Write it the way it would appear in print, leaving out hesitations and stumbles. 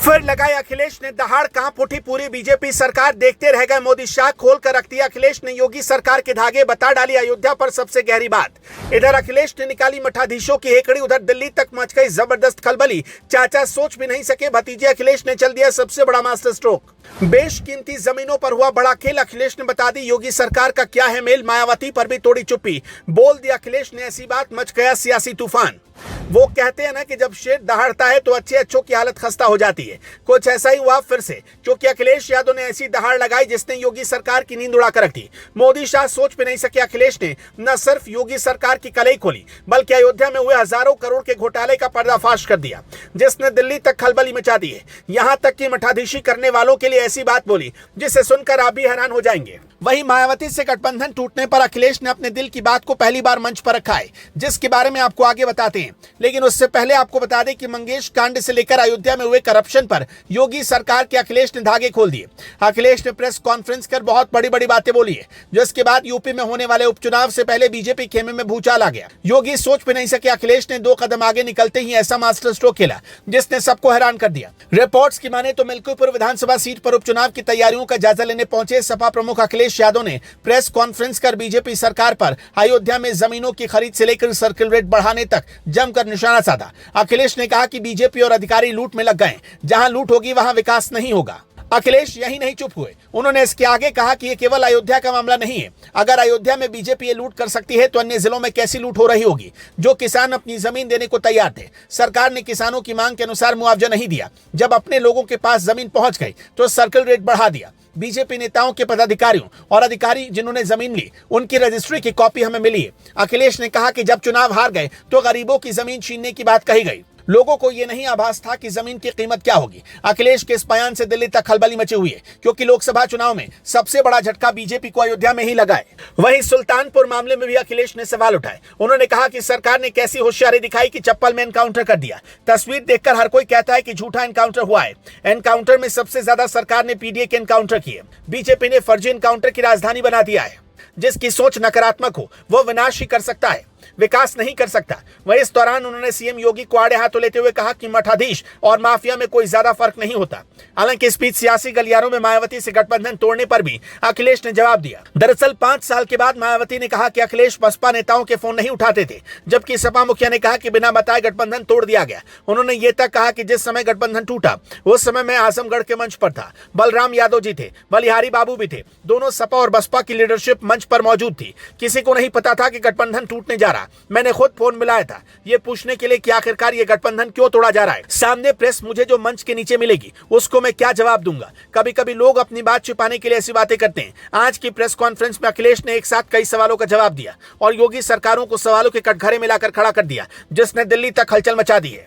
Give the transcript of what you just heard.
फिर लगाए अखिलेश ने दहाड़, कहां फूटी पूरी बीजेपी सरकार, देखते रह गए मोदी शाह, खोल कर रख दिया अखिलेश ने योगी सरकार के धागे, बता डाली अयोध्या पर सबसे गहरी बात। इधर अखिलेश ने निकाली मठाधीशों की हेकड़ी, उधर दिल्ली तक मच गई जबरदस्त खलबली। चाचा सोच भी नहीं सके, भतीजे अखिलेश ने चल दिया सबसे बड़ा मास्टर स्ट्रोक। बेशकीमती जमीनों पर हुआ बड़ा खेल, अखिलेश ने बता दी योगी सरकार का क्या है मेल, मायावती पर भी तोड़ी चुप्पी, बोल दिया अखिलेश ने ऐसी बात, मच गया सियासी तूफान। वो कहते हैं ना कि जब शेर दहाड़ता है तो अच्छे अच्छों की हालत खस्ता हो जाती है, कुछ ऐसा ही हुआ फिर से, क्योंकि अखिलेश यादव ने ऐसी दहाड़ लगाई जिसने योगी सरकार की नींद उड़ाकर रख दी। मोदी शाह सोच भी नहीं सके, अखिलेश ने न सिर्फ योगी सरकार की कलई खोली बल्कि अयोध्या में हुए हजारों करोड़ के घोटाले का पर्दाफाश कर दिया, जिसने दिल्ली तक खलबली मचा दी है। यहां तक कि मठाधीशी करने वालों के लिए ऐसी बात बोली जिसे सुनकर आप भी हैरान हो जाएंगे। वहीं मायावती से गठबंधन टूटने पर अखिलेश ने अपने दिल की बात को पहली बार मंच पर रखा है, जिसके बारे में आपको आगे बताते हैं। लेकिन उससे पहले आपको बता दें कि मंगेश कांड से लेकर अयोध्या में हुए करप्शन पर योगी सरकार के अखिलेश ने धागे खोल दिए। अखिलेश ने प्रेस कॉन्फ्रेंस कर बहुत बड़ी बड़ी बातें बोली है, जिसके बाद यूपी में होने वाले उपचुनाव से पहले बीजेपी खेमे में भूचाल आ गया। योगी सोच भी नहीं सके, अखिलेश ने 2 कदम आगे निकलते ही ऐसा मास्टर स्ट्रोक खेला जिसने सबको हैरान कर दिया। रिपोर्ट्स की माने तो मिल्कीपुर विधानसभा सीट पर उपचुनाव की तैयारियों का जायजा लेने पहुंचे सपा प्रमुख अखिलेश यादव ने प्रेस कॉन्फ्रेंस कर बीजेपी सरकार पर अयोध्या में जमीनों की खरीद से लेकर सर्किल रेट बढ़ाने तक जमकर निशाना साधा। अखिलेश ने कहा कि बीजेपी और अधिकारी लूट में लग गए, जहां लूट होगी वहां विकास नहीं होगा। अखिलेश यही नहीं चुप हुए, उन्होंने इसके आगे कहा कि ये केवल अयोध्या का मामला नहीं है। अगर अयोध्या में बीजेपी ये लूट कर सकती है तो अन्य जिलों में कैसी लूट हो रही होगी। जो किसान अपनी जमीन देने को तैयार थे, सरकार ने किसानों की मांग के अनुसार मुआवजा नहीं दिया। जब अपने लोगों के पास जमीन पहुंच गई तो सर्किल रेट बढ़ा दिया। बीजेपी नेताओं के पदाधिकारियों और अधिकारी जिन्होंने जमीन ली, उनकी रजिस्ट्री की कॉपी हमें मिली है। अखिलेश ने कहा कि जब चुनाव हार गए तो गरीबों की जमीन छीनने की बात कही गई। लोगों को यह नहीं आभास था कि जमीन की कीमत क्या होगी। अखिलेश के इस बयान से दिल्ली तक खलबली मची हुई है, क्योंकि लोकसभा चुनाव में सबसे बड़ा झटका बीजेपी को अयोध्या में ही लगा है। वहीं सुल्तानपुर मामले में भी अखिलेश ने सवाल उठाए। उन्होंने कहा कि सरकार ने कैसी होशियारी दिखाई कि चप्पल में एनकाउंटर कर दिया। तस्वीर देखकर हर कोई कहता है कि झूठा एनकाउंटर हुआ है। एनकाउंटर में सबसे ज्यादा सरकार ने पीडीए के एनकाउंटर किए। बीजेपी ने फर्जी एनकाउंटर की राजधानी बना दिया है। जिसकी सोच नकारात्मक हो वो विनाश ही कर सकता है, विकास नहीं कर सकता। वहीं इस दौरान उन्होंने सीएम योगी को आड़े हाथों लेते हुए कहा कि मठाधीश और माफिया में कोई ज्यादा फर्क नहीं होता। हालांकि इस बीच सियासी गलियारों में मायावती से गठबंधन तोड़ने पर भी अखिलेश ने जवाब दिया। दरअसल 5 साल के बाद मायावती ने कहा कि अखिलेश बसपा नेताओं के फोन नहीं उठाते थे, जबकि सपा मुखिया ने कहा कि बिना बताए गठबंधन तोड़ दिया गया। उन्होंने ये तक कहा कि जिस समय गठबंधन टूटा उस समय मैं आजमगढ़ के मंच पर था, बलराम यादव जी थे, बलिहारी बाबू भी थे, दोनों सपा और बसपा की लीडरशिप मंच पर मौजूद थी। किसी को नहीं पता था कि गठबंधन टूटने जा रहा। मैंने खुद फोन मिलाया था ये पूछने के लिए कि आखिरकार ये गठबंधन क्यों तोड़ा जा रहा है। सामने प्रेस मुझे जो मंच के नीचे मिलेगी उसको मैं क्या जवाब दूंगा। कभी कभी लोग अपनी बात छिपाने के लिए ऐसी बातें करते हैं। आज की प्रेस कॉन्फ्रेंस में अखिलेश ने एक साथ कई सवालों का जवाब दिया और योगी सरकारों को सवालों के कटघरे में लाकर खड़ा कर दिया, जिसने दिल्ली तक हलचल मचा दी है।